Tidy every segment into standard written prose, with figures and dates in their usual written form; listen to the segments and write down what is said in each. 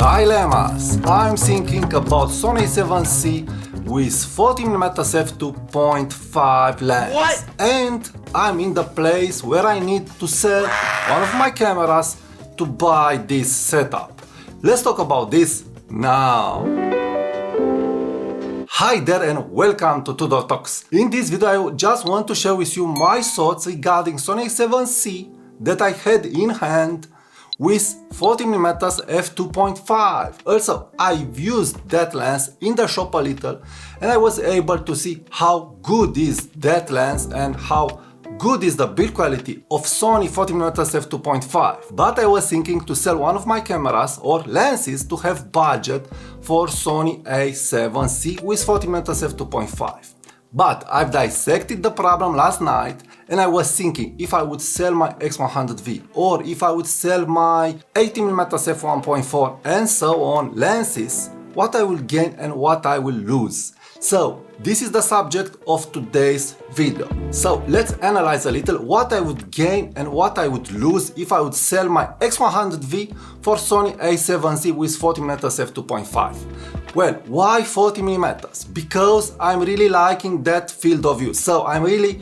Dilemmas. I'm thinking about Sony A7c with 40mm f2.5 lens. What? And I'm in the place where I need to sell one of my cameras to buy this setup. Let's talk about this now. Hi there and welcome to Tudor Talks. In this video I just want to share with you my thoughts regarding Sony A7c that I had in hand with 40mm f2.5. Also, I've used that lens in the shop a little and I was able to see how good is that lens and how good is the build quality of Sony 40mm f2.5. But I was thinking to sell one of my cameras or lenses to have budget for Sony A7c with 40mm f2.5. But I've dissected the problem last night and I was thinking if I would sell my X100V or if I would sell my 80mm f1.4 and so on lenses, what I will gain and what I will lose. So this is the subject of today's video. So let's analyze a little what I would gain and what I would lose if I would sell my X100V for Sony A7c with 40mm f2.5. Well, why 40mm? Because I'm really liking that field of view. So I'm really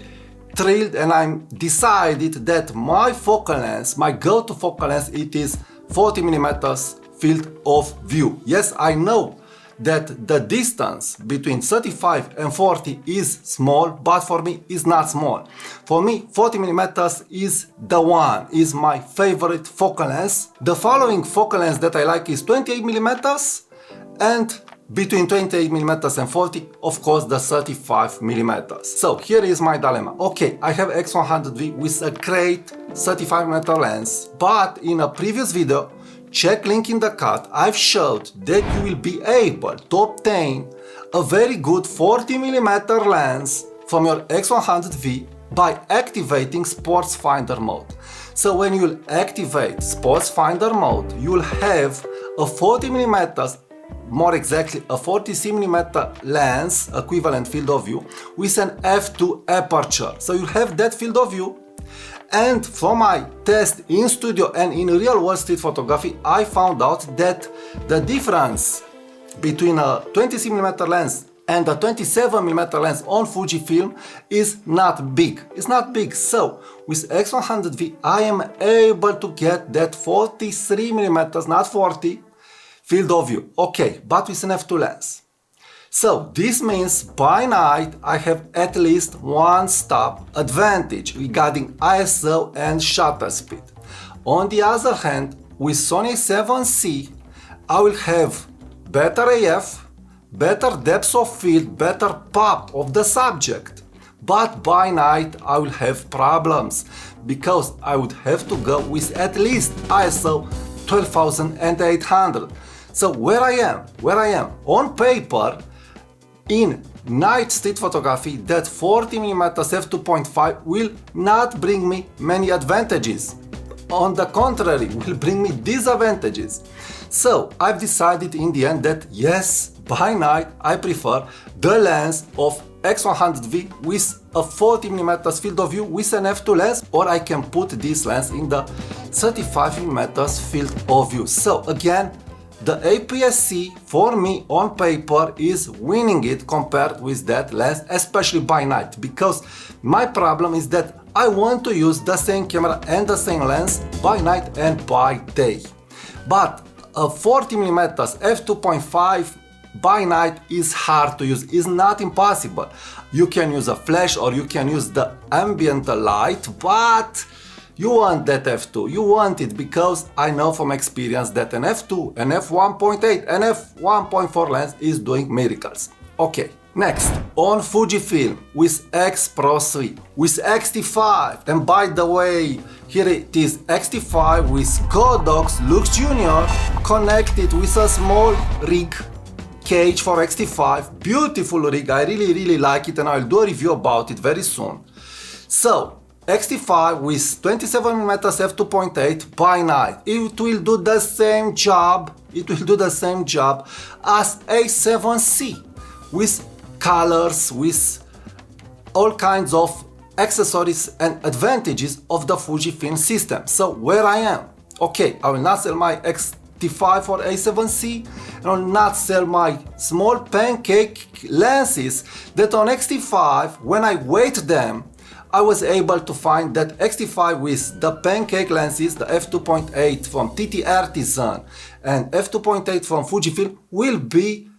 thrilled and I'm decided that my focal lens, my go-to focal lens, it is 40mm field of view. Yes, I know that the distance between 35 and 40 is small, but for me it's not small. For me 40mm is the one, is my favorite focal lens. The following focal lens that I like is 28mm and between 28mm and 40, of course, the 35mm. So here is my dilemma. Okay, I have X100V with a great 35mm lens, but in a previous video, check link in the card, I've showed that you will be able to obtain a very good 40mm lens from your X100V by activating Sports Finder mode. So when you activate Sports Finder mode, you will have a 40mm, more exactly a 40mm lens equivalent field of view with an f2 aperture. So you have that field of view. And from my test in studio and in real world street photography, I found out that the difference between a 20mm lens and a 27mm lens on Fujifilm is not big. It's not big. So with X100V, I am able to get that 43mm, not 40, field of view. Okay, but with an f2 lens. So this means by night I have at least one stop advantage regarding ISO and shutter speed. On the other hand, with Sony A7c, I will have better AF, better depth of field, better pop of the subject. But by night I will have problems because I would have to go with at least ISO 12,800. So where I am, on paper, in night street photography, that 40mm f2.5 will not bring me many advantages. On the contrary, will bring me disadvantages. So I've decided in the end that yes, by night I prefer the lens of X100V with a 40mm field of view with an f2 lens, or I can put this lens in the 35mm field of view. So again, the APS-C for me on paper is winning it compared with that lens, especially by night, because my problem is that I want to use the same camera and the same lens by night and by day. But a 40mm f2.5 by night is hard to use, is not impossible. You can use a flash or you can use the ambient light, but you want that f2, you want it because I know from experience that an f2, an f1.8, an f1.4 lens is doing miracles. Okay, next, on Fujifilm with X Pro 3, with X-T5, and by the way, here it is X-T5 with Godox Lux Junior connected with a small rig cage for X-T5, beautiful rig, I really like it and I'll do a review about it very soon. So, X-T5 with 27mm f2.8 by night, it will do the same job, as A7c with colors, with all kinds of accessories and advantages of the Fujifilm system. So where I am, okay, I will not sell my 85 or A7C, and I will not sell my small pancake lenses that on X-T5, when I weighed them, I was able to find that X-T5 with the pancake lenses, the f2.8 from TT Artisan and f2.8 from Fujifilm, will be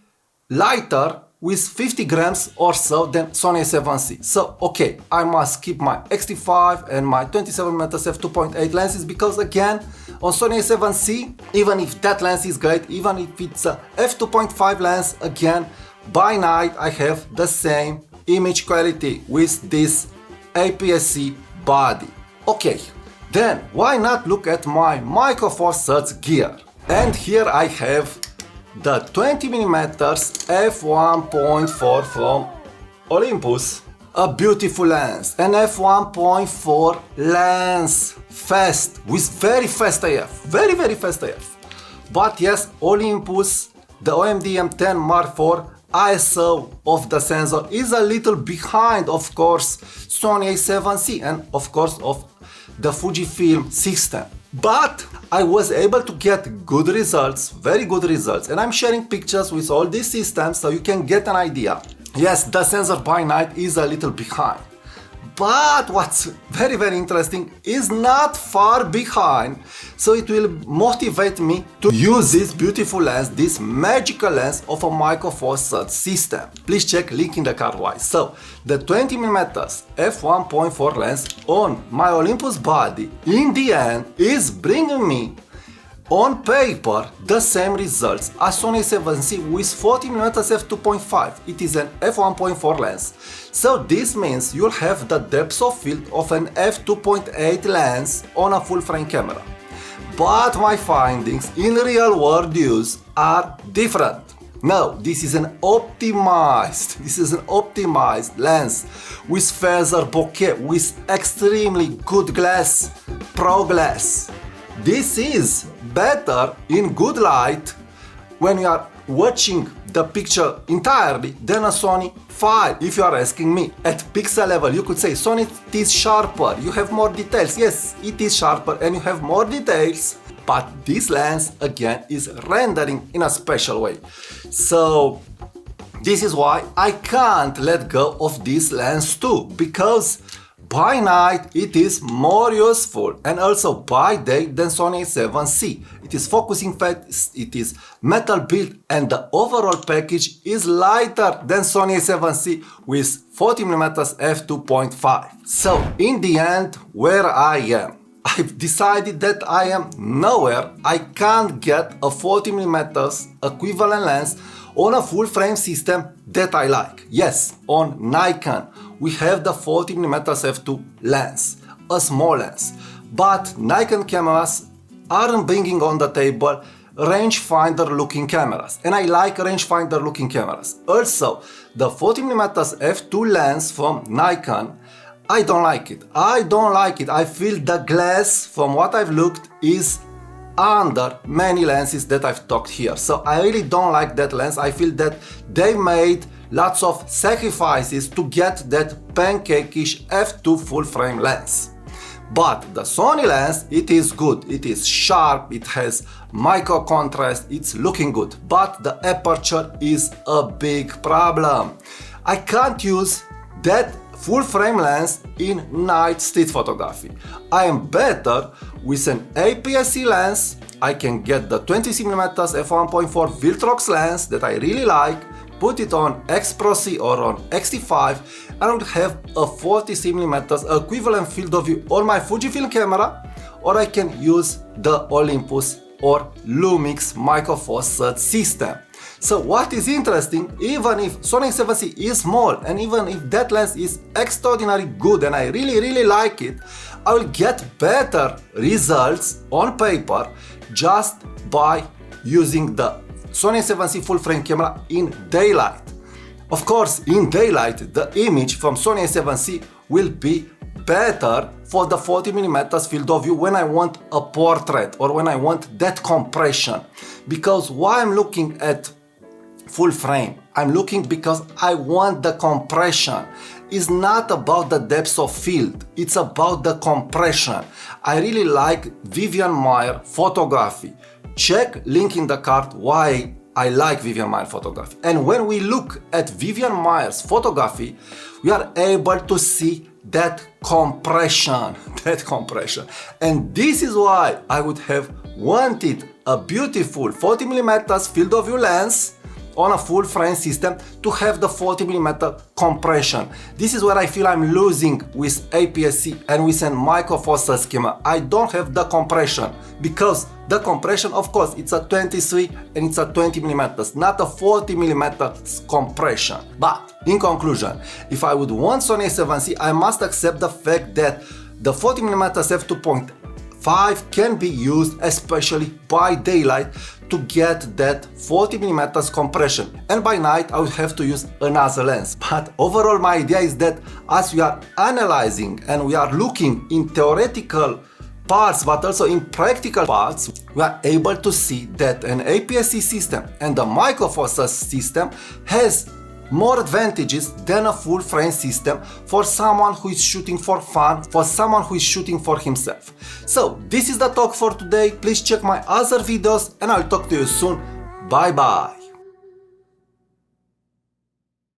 lighter with 50 grams or so than Sony A7C. So, okay, I must keep my X-T5 and my 27mm f2.8 lenses because again, on Sony A7C, even if that lens is great, even if it's a f2.5 lens, again, by night I have the same image quality with this APS-C body. Okay, then why not look at my Micro Four Thirds gear? And here I have the 20mm f1.4 from Olympus. A beautiful lens, an f1.4 lens, fast, with very fast AF, very fast AF. But yes, Olympus, the OMD M10 Mark IV ISO of the sensor is a little behind, of course, Sony A7C and of course of the Fujifilm system. But I was able to get good results, very good results, and I'm sharing pictures with all these systems so you can get an idea. Yes, the sensor by night is a little behind. But what's very interesting is not far behind, so it will motivate me to use this beautiful lens, this magical lens of a Micro Four Thirds system. Please check link in the card why. So the 20mm f1.4 lens on my Olympus body in the end is bringing me on paper the same results as Sony A7C with 40mm f2.5. It is an f1.4 lens. So this means you'll have the depth of field of an f2.8 lens on a full frame camera. But my findings in real world use are different. No, this is an optimized lens with feather bokeh, with extremely good glass, pro glass. This is better in good light when you are watching the picture entirely than a Sony 5. If you are asking me, at pixel level you could say Sony is sharper, you have more details. Yes, it is sharper and you have more details, but this lens again is rendering in a special way. So this is why I can't let go of this lens too, because by night it is more useful and also by day than Sony A7C. It is focusing fast, it is metal build, and the overall package is lighter than Sony A7C with 40mm f2.5. So in the end, where I am, I've decided that I am nowhere. I can't get a 40mm equivalent lens on a full frame system that I like. Yes, on Nikon we have the 40mm f2 lens, a small lens, but Nikon cameras aren't bringing on the table rangefinder looking cameras, and I like rangefinder looking cameras. Also, the 40mm f2 lens from Nikon, I don't like it. I feel the glass, from what I've looked, is under many lenses that I've talked here. So I really don't like that lens. I feel that they made lots of sacrifices to get that pancake-ish f2 full frame lens. But the Sony lens, it is good, it is sharp, it has micro contrast, it's looking good, but the aperture is a big problem. I can't use that full frame lens in night street photography. I am better with an APS-C lens. I can get the 20mm f1.4 Viltrox lens that I really like, put it on X Pro C or on X-T5, and I would have a 40mm equivalent field of view on my Fujifilm camera, or I can use the Olympus or Lumix Micro Four Thirds system. So what is interesting, even if Sony A7C is small and even if that lens is extraordinarily good and I really like it, I will get better results on paper just by using the Sony A7C full frame camera in daylight. Of course, in daylight the image from Sony A7C will be better for the 40mm field of view when I want a portrait or when I want that compression. Because why I'm looking at full frame, I'm looking because I want the compression. It's not about the depth of field, it's about the compression. I really like Vivian Maier photography. check link in the card why I like Vivian Maier photography. And when we look at Vivian Maier's photography, we are able to see that compression. And this is why I would have wanted a beautiful 40mm field of view lens on a full frame system to have the 40mm compression. This is where I feel I'm losing with APS-C and with a micro four cell schema. I don't have the compression because the compression, of course, it's a 23 and it's a 20mm, not a 40mm compression. But in conclusion, if I would want Sony A7c, I must accept the fact that the 40mm f2.5 can be used especially by daylight to get that 40mm compression, and by night I would have to use another lens. But overall my idea is that as we are analyzing and we are looking in theoretical parts but also in practical parts, we are able to see that an APS-C system and the micro four cell system has more advantages than a full frame system for someone who is shooting for fun, for someone who is shooting for himself. So this is the talk for today. Please check my other videos and I'll talk to you soon. Bye bye.